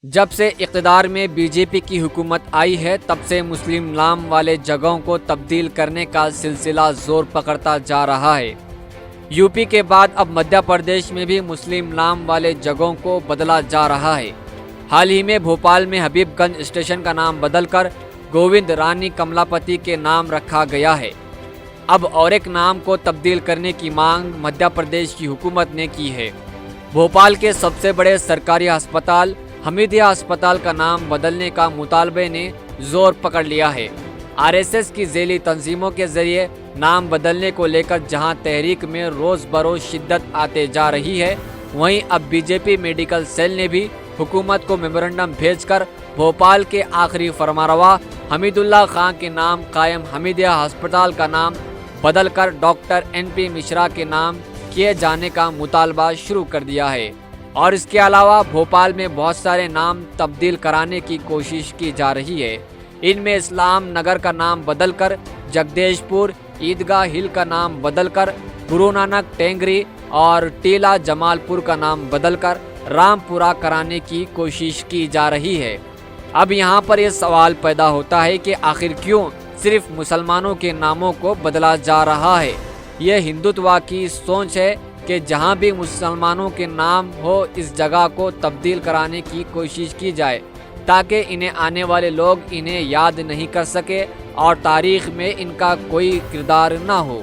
जब से इक़्तिदार में बीजेपी की हुकूमत आई है तब से मुस्लिम नाम वाले जगहों को तब्दील करने का सिलसिला जोर पकड़ता जा रहा है। यूपी के बाद अब मध्य प्रदेश में भी मुस्लिम नाम वाले जगहों को बदला जा रहा है। हाल ही में भोपाल में हबीबगंज स्टेशन का नाम बदलकर गोविंद रानी कमलापति के नाम रखा गया है। अब और एक नाम को तब्दील करने की मांग मध्य प्रदेश की हुकूमत ने की है। भोपाल के सबसे बड़े सरकारी अस्पताल हमीदिया अस्पताल का नाम बदलने का मुतालबे ने जोर पकड़ लिया है। आरएसएस की ज़ेली तंजीमों के जरिए नाम बदलने को लेकर जहां तहरीक में रोज़ बरोज़ शिद्दत आते जा रही है, वहीं अब बीजेपी मेडिकल सेल ने भी हुकूमत को मेमोरेंडम भेजकर भोपाल के आखिरी फरमारवा हमीदुल्ला खां के नाम कायम हमीदिया अस्पताल का नाम बदलकर डॉक्टर NP मिश्रा के नाम किए जाने का मुतालबा शुरू कर दिया है। और इसके अलावा भोपाल में बहुत सारे नाम तब्दील कराने की कोशिश की जा रही है। इनमें इस्लाम नगर का नाम बदलकर जगदेशपुर, ईदगाह हिल का नाम बदलकर गुरु नानक टेंगरी और टीला जमालपुर का नाम बदलकर रामपुरा कराने की कोशिश की जा रही है। अब यहाँ पर यह सवाल पैदा होता है कि आखिर क्यों सिर्फ मुसलमानों के नामों को बदला जा रहा है। यह हिंदुत्व की सोच है कि जहाँ भी मुसलमानों के नाम हो इस जगह को तब्दील कराने की कोशिश की जाए ताकि इन्हें आने वाले लोग इन्हें याद नहीं कर सके और तारीख में इनका कोई किरदार ना हो।